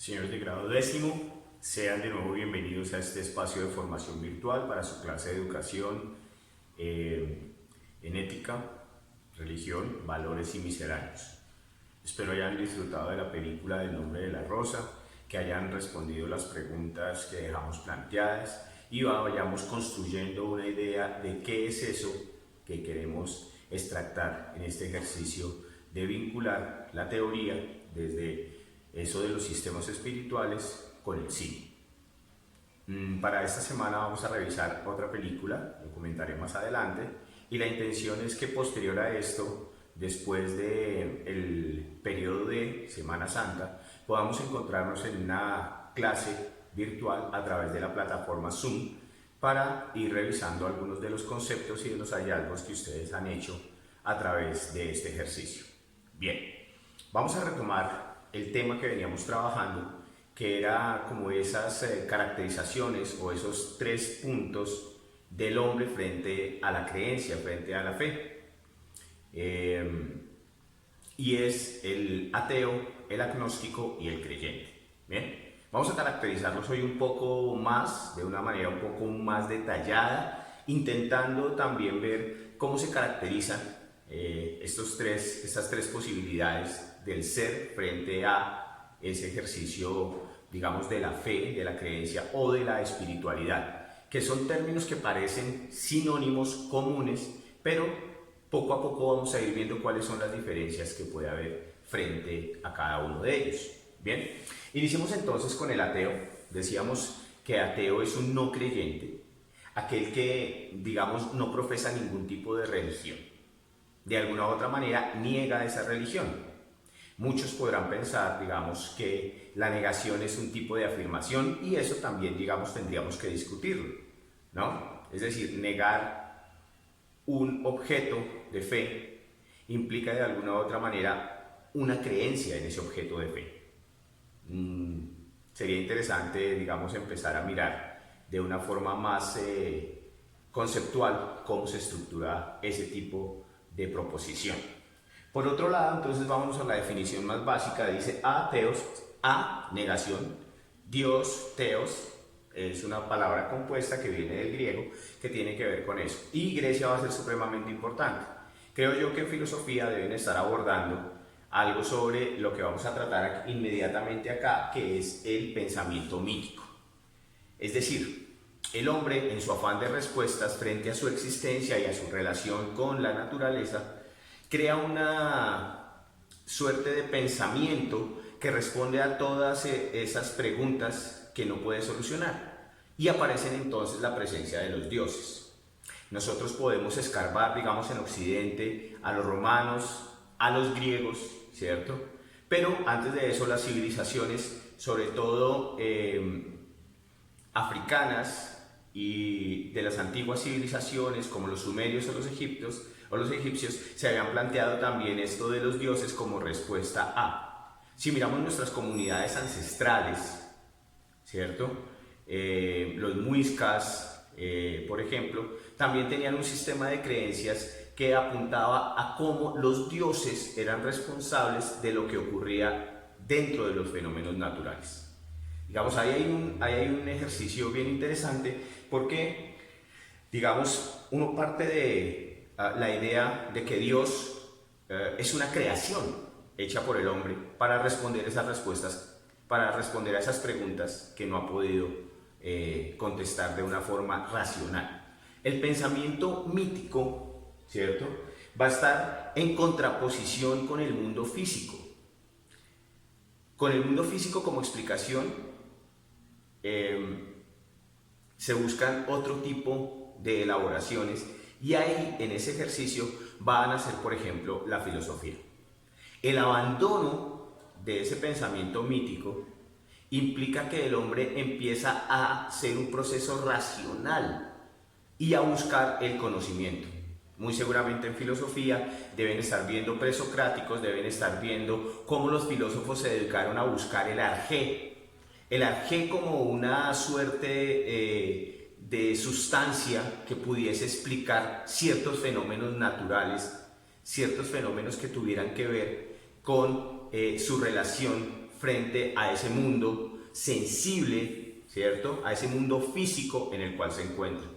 Señores de grado décimo, sean de nuevo bienvenidos a este espacio de formación virtual para su clase de educación en ética, religión, valores y misceláneos. Espero hayan disfrutado de la película del nombre de la rosa, que hayan respondido las preguntas que dejamos planteadas y vayamos construyendo una idea de qué es eso que queremos extractar en este ejercicio de vincular la teoría desde eso de los sistemas espirituales con el cine. Para esta semana vamos a revisar otra película, lo comentaré más adelante, y la intención es que posterior a esto, después del periodo de Semana Santa, podamos encontrarnos en una clase virtual a través de la plataforma Zoom para ir revisando algunos de los conceptos y de los hallazgos que ustedes han hecho a través de este ejercicio. Bien, vamos a retomar el tema que veníamos trabajando, que era como esas caracterizaciones o esos 3 puntos del hombre frente a la creencia, frente a la fe. Y es el ateo, el agnóstico y el creyente. Bien, vamos a caracterizarlos hoy un poco más, de una manera un poco más detallada, intentando también ver cómo se caracterizan estas tres posibilidades del ser frente a ese ejercicio, digamos, de la fe, de la creencia o de la espiritualidad, que son términos que parecen sinónimos comunes, pero poco a poco vamos a ir viendo cuáles son las diferencias que puede haber frente a cada uno de ellos. Bien, iniciemos entonces con el ateo. Decíamos que ateo es un no creyente, aquel que, digamos, no profesa ningún tipo de religión. De alguna u otra manera niega esa religión. Muchos podrán pensar, digamos, que la negación es un tipo de afirmación y eso también, digamos, tendríamos que discutirlo, ¿no? Es decir, negar un objeto de fe implica de alguna u otra manera una creencia en ese objeto de fe. Sería interesante, digamos, empezar a mirar de una forma más conceptual cómo se estructura ese tipo de proposición. Por otro lado, entonces vamos a la definición más básica. Dice ateos, a, negación, Dios, teos, es una palabra compuesta que viene del griego que tiene que ver con eso. Y Grecia va a ser supremamente importante. Creo yo que en filosofía deben estar abordando algo sobre lo que vamos a tratar inmediatamente acá, que es el pensamiento mítico. Es decir, el hombre, en su afán de respuestas frente a su existencia y a su relación con la naturaleza, crea una suerte de pensamiento que responde a todas esas preguntas que no puede solucionar. Y aparece entonces la presencia de los dioses. Nosotros podemos escarbar, digamos, en Occidente, a los romanos, a los griegos, ¿cierto? Pero antes de eso, las civilizaciones, sobre todo africanas y de las antiguas civilizaciones, como los sumerios o los egipcios, se habían planteado también esto de los dioses como respuesta a. Si miramos nuestras comunidades ancestrales, ¿cierto? Los muiscas, por ejemplo, también tenían un sistema de creencias que apuntaba a cómo los dioses eran responsables de lo que ocurría dentro de los fenómenos naturales. Digamos, ahí hay un ejercicio bien interesante porque, digamos, uno parte de la idea de que Dios es una creación hecha por el hombre para responder esas respuestas, para responder a esas preguntas que no ha podido contestar de una forma racional. El pensamiento mítico, ¿cierto?, va a estar en contraposición con el mundo físico. Con el mundo físico como explicación se buscan otro tipo de elaboraciones y ahí en ese ejercicio va a nacer, por ejemplo, la filosofía. El abandono de ese pensamiento mítico implica que el hombre empieza a hacer un proceso racional y a buscar el conocimiento. Muy seguramente en filosofía deben estar viendo presocráticos, deben estar viendo cómo los filósofos se dedicaron a buscar el arjé. El arjé como una suerte de sustancia que pudiese explicar ciertos fenómenos naturales, ciertos fenómenos que tuvieran que ver con su relación frente a ese mundo sensible, ¿cierto? A ese mundo físico en el cual se encuentra.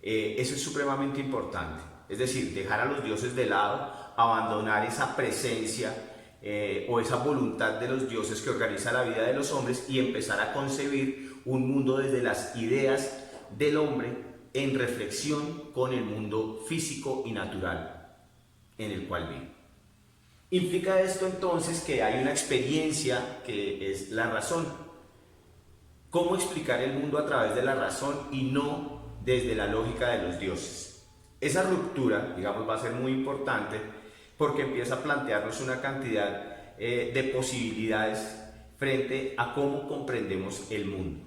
Eso es supremamente importante. Es decir, dejar a los dioses de lado, abandonar esa presencia o esa voluntad de los dioses que organiza la vida de los hombres y empezar a concebir un mundo desde las ideas del hombre en reflexión con el mundo físico y natural en el cual vive. Implica esto entonces que hay una experiencia que es la razón. ¿Cómo explicar el mundo a través de la razón y no desde la lógica de los dioses? Esa ruptura, digamos, va a ser muy importante porque empieza a plantearnos una cantidad de posibilidades frente a cómo comprendemos el mundo.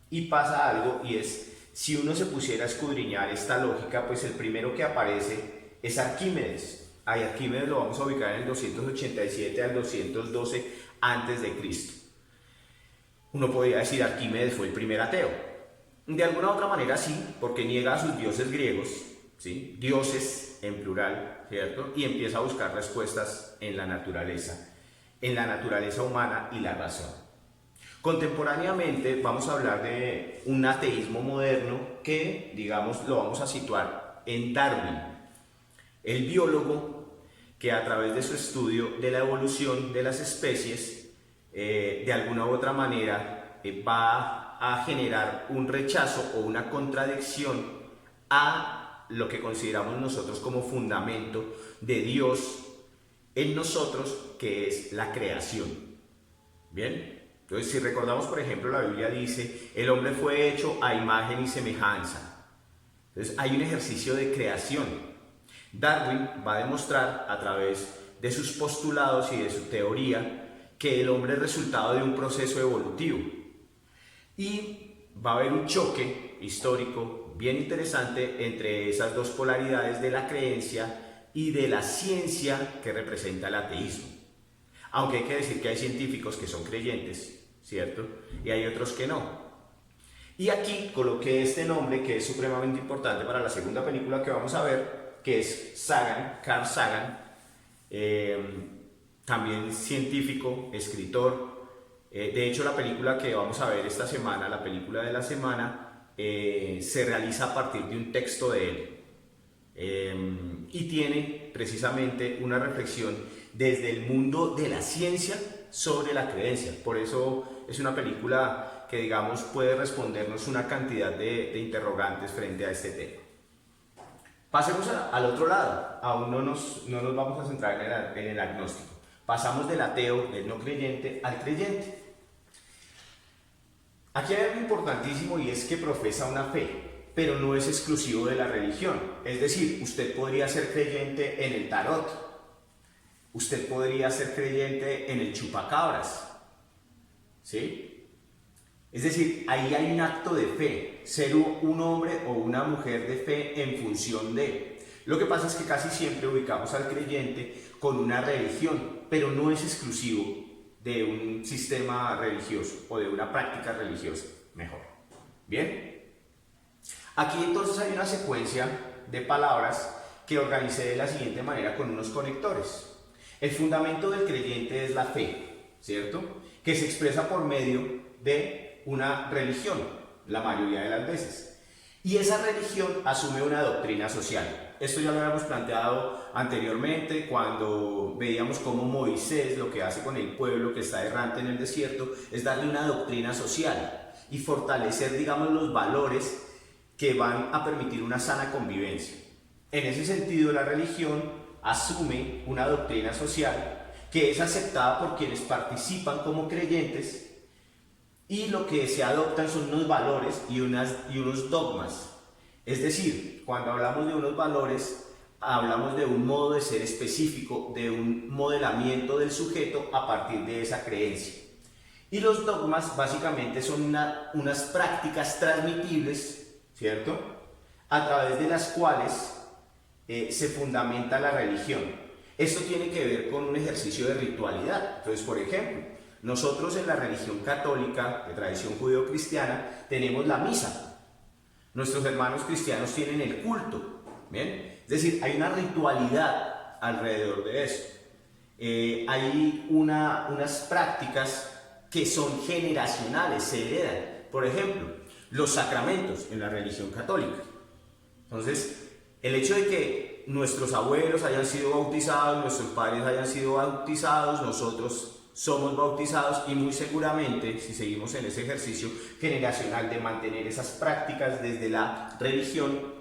Y pasa algo, y es, si uno se pusiera a escudriñar esta lógica, pues el primero que aparece es Arquímedes. A Arquímedes lo vamos a ubicar en el 287 al 212 antes de Cristo. Uno podría decir Arquímedes fue el primer ateo. De alguna u otra manera sí, porque niega a sus dioses griegos, ¿sí? Dioses en plural, ¿cierto? Y empieza a buscar respuestas en la naturaleza humana y la razón. Contemporáneamente vamos a hablar de un ateísmo moderno que, digamos, lo vamos a situar en Darwin, el biólogo que a través de su estudio de la evolución de las especies, de alguna u otra manera va a generar un rechazo o una contradicción a lo que consideramos nosotros como fundamento de Dios en nosotros, que es la creación. ¿Bien? Entonces, si recordamos, por ejemplo, la Biblia dice, el hombre fue hecho a imagen y semejanza. Entonces, hay un ejercicio de creación. Darwin va a demostrar a través de sus postulados y de su teoría que el hombre es resultado de un proceso evolutivo. Y va a haber un choque histórico bien interesante entre esas dos polaridades de la creencia y de la ciencia que representa el ateísmo. Aunque hay que decir que hay científicos que son creyentes, ¿cierto? Y hay otros que no. Y aquí coloqué este nombre que es supremamente importante para la segunda película que vamos a ver, que es Sagan, Carl Sagan, también científico, escritor. De hecho, la película que vamos a ver esta semana, la película de la semana, se realiza a partir de un texto de él. Y tiene precisamente una reflexión desde el mundo de la ciencia sobre la creencia. Por eso es una película que, digamos, puede respondernos una cantidad de interrogantes frente a este tema. Pasemos al otro lado. Aún no nos vamos a centrar en el agnóstico. Pasamos del ateo, del no creyente, al creyente. Aquí hay algo importantísimo, y es que profesa una fe, pero no es exclusivo de la religión. Es decir, usted podría ser creyente en el tarot, usted podría ser creyente en el chupacabras, ¿sí? Es decir, ahí hay un acto de fe, ser un hombre o una mujer de fe en función de. Lo que pasa es que casi siempre ubicamos al creyente con una religión, pero no es exclusivo de un sistema religioso o de una práctica religiosa, mejor. ¿Bien? Aquí entonces hay una secuencia de palabras que organicé de la siguiente manera con unos conectores. El fundamento del creyente es la fe, ¿cierto? Que se expresa por medio de una religión, la mayoría de las veces. Y esa religión asume una doctrina social. Esto ya lo habíamos planteado anteriormente cuando veíamos cómo Moisés lo que hace con el pueblo que está errante en el desierto es darle una doctrina social y fortalecer, digamos, los valores que van a permitir una sana convivencia. En ese sentido, la religión asume una doctrina social que es aceptada por quienes participan como creyentes, y lo que se adoptan son unos valores y unos dogmas. Es decir, cuando hablamos de unos valores, hablamos de un modo de ser específico, de un modelamiento del sujeto a partir de esa creencia. Y los dogmas básicamente son unas prácticas transmitibles, ¿cierto?, a través de las cuales se fundamenta la religión. Esto tiene que ver con un ejercicio de ritualidad. Entonces, por ejemplo, nosotros en la religión católica, de tradición judeo-cristiana, tenemos la misa. Nuestros hermanos cristianos tienen el culto. ¿Bien? Es decir, hay una ritualidad alrededor de eso. hay unas prácticas que son generacionales, se heredan. Por ejemplo, los sacramentos en la religión católica. Entonces, el hecho de que nuestros abuelos hayan sido bautizados, nuestros padres hayan sido bautizados, nosotros somos bautizados y muy seguramente, si seguimos en ese ejercicio generacional de mantener esas prácticas desde la religión,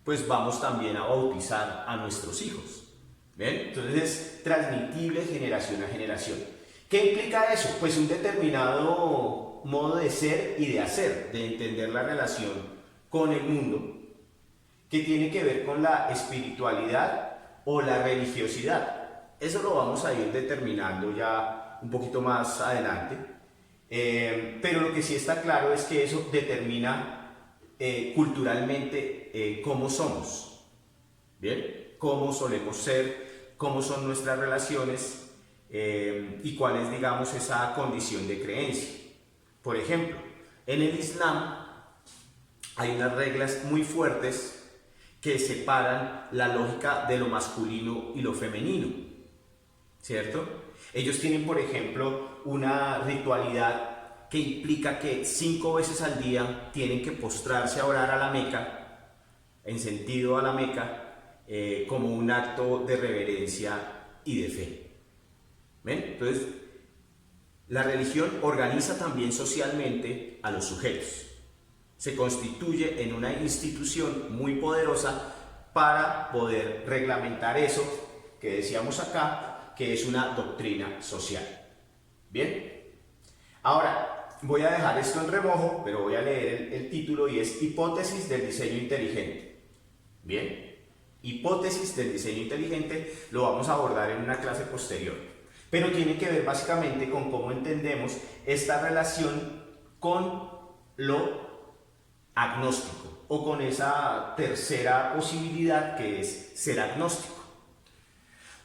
pues vamos también a bautizar a nuestros hijos. ¿Ven? Entonces es transmitible generación a generación. ¿Qué implica eso? Pues un determinado modo de ser y de hacer, de entender la relación con el mundo, que tiene que ver con la espiritualidad o la religiosidad. Eso lo vamos a ir determinando ya un poquito más adelante. Pero lo que sí está claro es que eso determina culturalmente cómo somos. ¿Bien? Cómo solemos ser, cómo son nuestras relaciones y cuál es, digamos, esa condición de creencia. Por ejemplo, en el Islam hay unas reglas muy fuertes que separan la lógica de lo masculino y lo femenino, ¿cierto? Ellos tienen, por ejemplo, una ritualidad que implica que 5 veces al día tienen que postrarse a orar a la Meca, en sentido a la Meca, como un acto de reverencia y de fe. ¿Ven? Entonces, la religión organiza también socialmente a los sujetos. Se constituye en una institución muy poderosa para poder reglamentar eso que decíamos acá, que es una doctrina social. ¿Bien? Ahora, voy a dejar esto en remojo, pero voy a leer el título y es Hipótesis del diseño inteligente. ¿Bien? Hipótesis del diseño inteligente lo vamos a abordar en una clase posterior, pero tiene que ver básicamente con cómo entendemos esta relación con lo agnóstico o con esa tercera posibilidad que es ser agnóstico.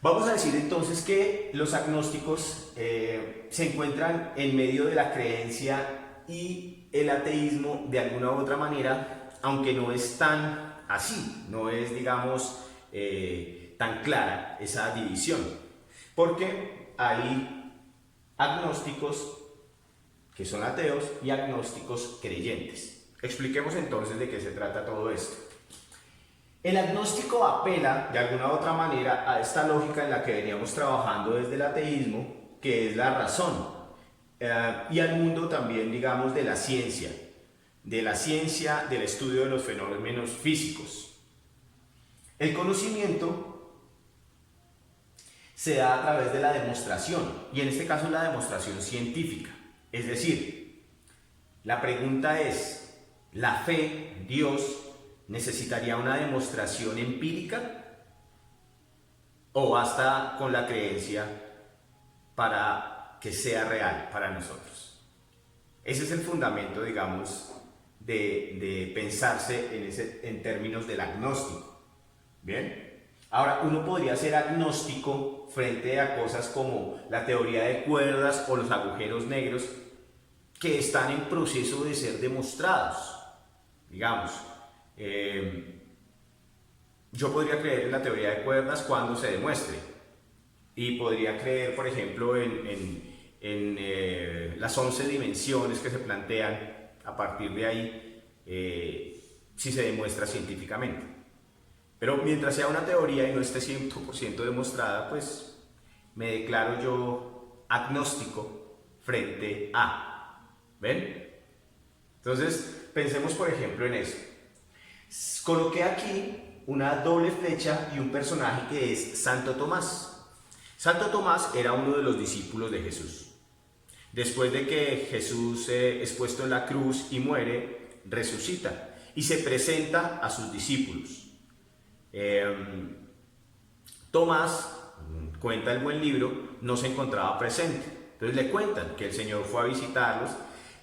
Vamos a decir entonces que los agnósticos se encuentran en medio de la creencia y el ateísmo de alguna u otra manera, aunque no es tan así, no es, digamos, tan clara esa división, porque hay agnósticos que son ateos y agnósticos creyentes. Expliquemos entonces de qué se trata todo esto. El agnóstico apela de alguna u otra manera a esta lógica en la que veníamos trabajando desde el ateísmo, que es la razón, y al mundo también, digamos, de la ciencia, del estudio de los fenómenos físicos. El conocimiento se da a través de la demostración, y en este caso la demostración científica. Es decir, la pregunta es, ¿la fe, Dios, necesitaría una demostración empírica? ¿O basta con la creencia para que sea real para nosotros? Ese es el fundamento, digamos, de pensarse en términos del agnóstico. ¿Bien? Ahora, uno podría ser agnóstico frente a cosas como la teoría de cuerdas o los agujeros negros que están en proceso de ser demostrados. Digamos, yo podría creer en la teoría de cuerdas cuando se demuestre y podría creer, por ejemplo, en las 11 dimensiones que se plantean a partir de ahí, si se demuestra científicamente. Pero mientras sea una teoría y no esté 100% demostrada, pues me declaro yo agnóstico frente a. ¿Ven? Entonces, pensemos por ejemplo en eso. Coloqué aquí una doble flecha y un personaje que es Santo Tomás. Santo Tomás era uno de los discípulos de Jesús. Después de que Jesús es puesto en la cruz y muere, resucita y se presenta a sus discípulos. Tomás, cuenta el buen libro, no se encontraba presente. Entonces le cuentan que el Señor fue a visitarlos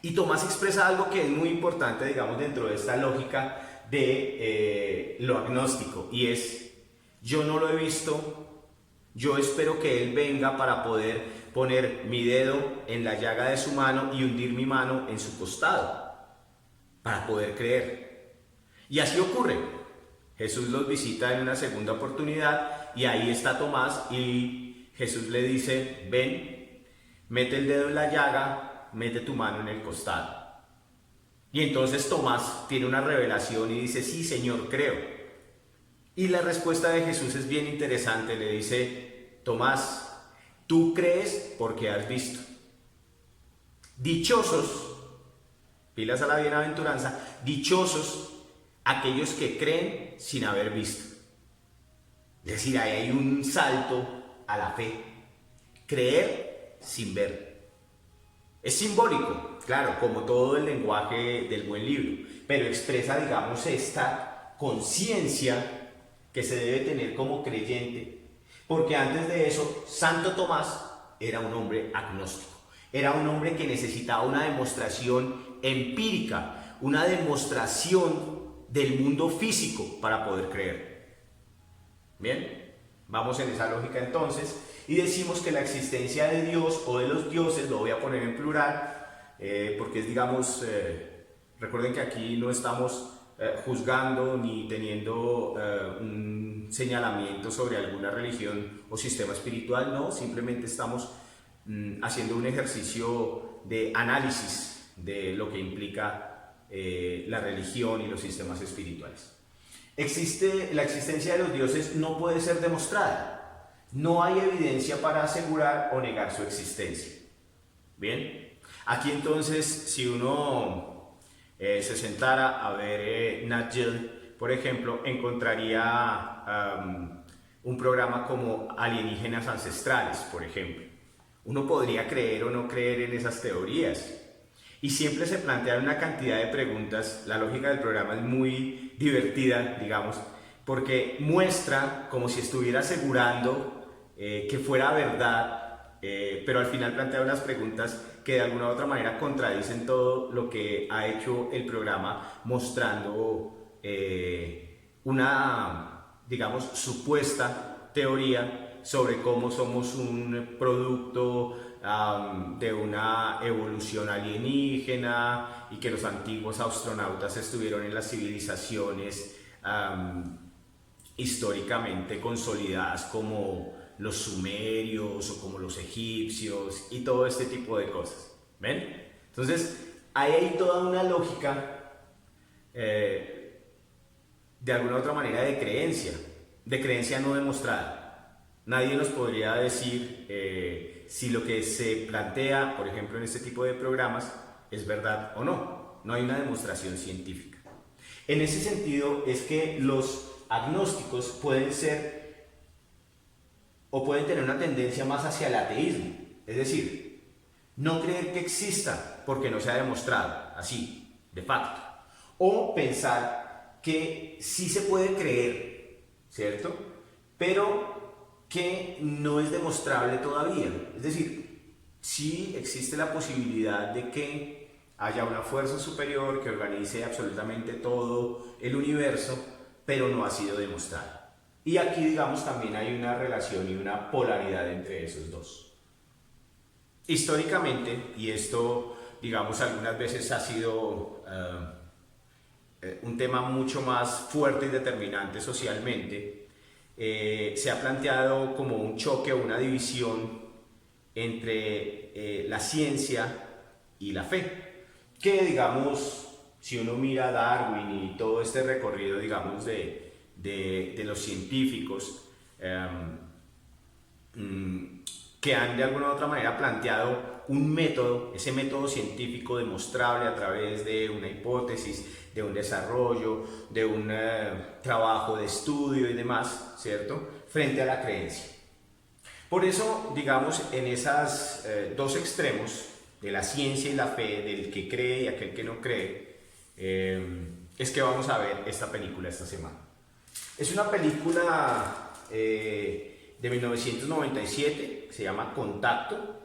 y Tomás expresa algo que es muy importante, digamos, dentro de esta lógica de lo agnóstico, y es: yo no lo he visto, yo espero que Él venga para poder poner mi dedo en la llaga de su mano y hundir mi mano en su costado, para poder creer. Y así ocurre. Jesús los visita en una segunda oportunidad y ahí está Tomás y Jesús le dice, ven, mete el dedo en la llaga, mete tu mano en el costado. Y entonces Tomás tiene una revelación y dice, sí, Señor, creo. Y la respuesta de Jesús es bien interesante, le dice, Tomás, tú crees porque has visto. Dichosos, pilas a la bienaventuranza, dichosos aquellos que creen sin haber visto. Es decir, ahí hay un salto a la fe. Creer sin ver. Es simbólico, claro, como todo el lenguaje del buen libro, pero expresa, digamos, esta conciencia que se debe tener como creyente. Porque antes de eso, Santo Tomás era un hombre agnóstico. Era un hombre que necesitaba una demostración empírica, una demostración del mundo físico para poder creer. Bien, vamos en esa lógica entonces y decimos que la existencia de Dios o de los dioses, lo voy a poner en plural, porque es, digamos, recuerden que aquí no estamos juzgando ni teniendo un señalamiento sobre alguna religión o sistema espiritual, no, simplemente estamos haciendo un ejercicio de análisis de lo que implica la religión y los sistemas espirituales. La existencia de los dioses no puede ser demostrada. No hay evidencia para asegurar o negar su existencia. Bien, aquí entonces si uno se sentara a ver Nat Geo, por ejemplo, encontraría un programa como Alienígenas Ancestrales, por ejemplo. Uno podría creer o no creer en esas teorías. Y siempre se plantean una cantidad de preguntas. La lógica del programa es muy divertida, digamos, porque muestra como si estuviera asegurando que fuera verdad, pero al final plantea unas preguntas que de alguna u otra manera contradicen todo lo que ha hecho el programa, mostrando una, digamos, supuesta teoría sobre cómo somos un producto de una evolución alienígena y que los antiguos astronautas estuvieron en las civilizaciones históricamente consolidadas como los sumerios o como los egipcios y todo este tipo de cosas. ¿Ven? Entonces, ahí hay toda una lógica de alguna u otra manera de creencia no demostrada. Nadie nos podría decir si lo que se plantea, por ejemplo, en este tipo de programas es verdad o no. No hay una demostración científica. En ese sentido es que los agnósticos pueden ser o pueden tener una tendencia más hacia el ateísmo. Es decir, no creer que exista porque no se ha demostrado, así, de facto. O pensar que sí se puede creer, ¿cierto? Pero que no es demostrable todavía. Es decir, sí existe la posibilidad de que haya una fuerza superior que organice absolutamente todo el universo, pero no ha sido demostrado. Y aquí, digamos, también hay una relación y una polaridad entre esos dos. Históricamente, y esto, digamos, algunas veces ha sido un tema mucho más fuerte y determinante socialmente, se ha planteado como un choque o una división entre la ciencia y la fe, que, digamos, si uno mira a Darwin y todo este recorrido, digamos, de los científicos que han de alguna u otra manera planteado un método, ese método científico demostrable a través de una hipótesis, de un desarrollo, de un trabajo de estudio y demás, ¿cierto? Frente a la creencia. Por eso, digamos, en esos dos extremos, de la ciencia y la fe, del que cree y aquel que no cree, es que vamos a ver esta película esta semana. Es una película de 1997, se llama Contacto.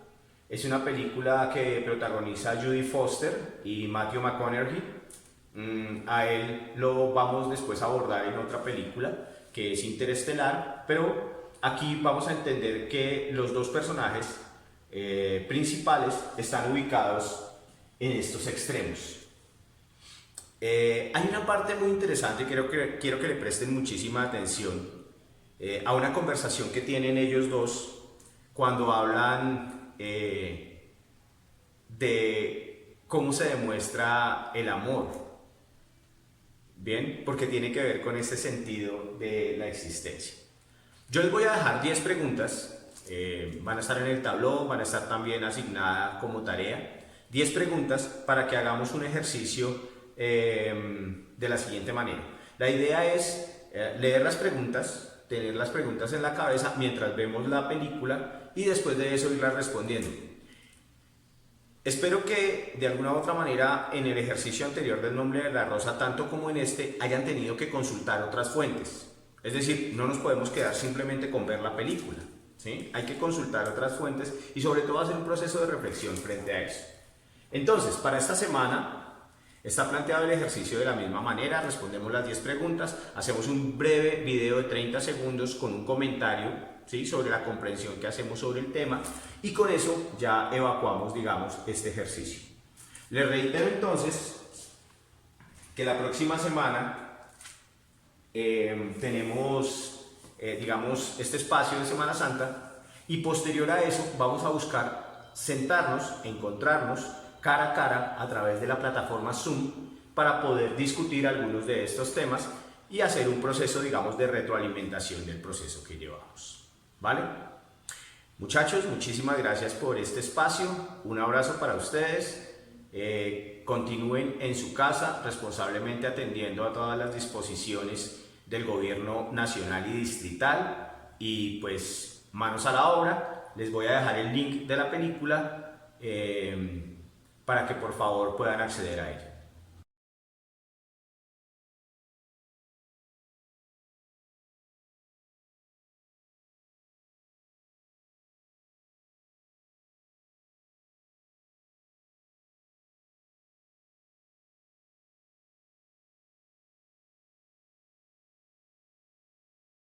Es una película que protagoniza Jodie Foster y Matthew McConaughey. A él lo vamos después a abordar en otra película que es Interestelar, pero aquí vamos a entender que los dos personajes principales están ubicados en estos extremos. Hay una parte muy interesante, quiero que le presten muchísima atención a una conversación que tienen ellos dos cuando hablan de cómo se demuestra el amor, ¿bien? Porque tiene que ver con este sentido de la existencia. Yo les voy a dejar 10 preguntas, van a estar en el tablón, van a estar también asignadas como tarea, 10 preguntas para que hagamos un ejercicio de la siguiente manera. La idea es leer las preguntas, tener las preguntas en la cabeza mientras vemos la película y después de eso irlas respondiendo. Espero que de alguna u otra manera en el ejercicio anterior del nombre de la rosa, tanto como en este, hayan tenido que consultar otras fuentes. Es decir, no nos podemos quedar simplemente con ver la película, ¿sí? Hay que consultar otras fuentes y sobre todo hacer un proceso de reflexión frente a eso. Entonces, para esta semana está planteado el ejercicio de la misma manera, respondemos las 10 preguntas, hacemos un breve video de 30 segundos con un comentario, ¿sí?, sobre la comprensión que hacemos sobre el tema y con eso ya evacuamos, digamos, este ejercicio. Les reitero entonces que la próxima semana tenemos, digamos, este espacio de Semana Santa y posterior a eso vamos a buscar sentarnos, encontrarnos cara a cara a través de la plataforma Zoom para poder discutir algunos de estos temas y hacer un proceso, digamos, de retroalimentación del proceso que llevamos. ¿Vale? Muchachos, muchísimas gracias por este espacio. Un abrazo para ustedes. Continúen en su casa responsablemente atendiendo a todas las disposiciones del gobierno nacional y distrital y pues manos a la obra. Les voy a dejar el link de la película para que por favor puedan acceder a ella.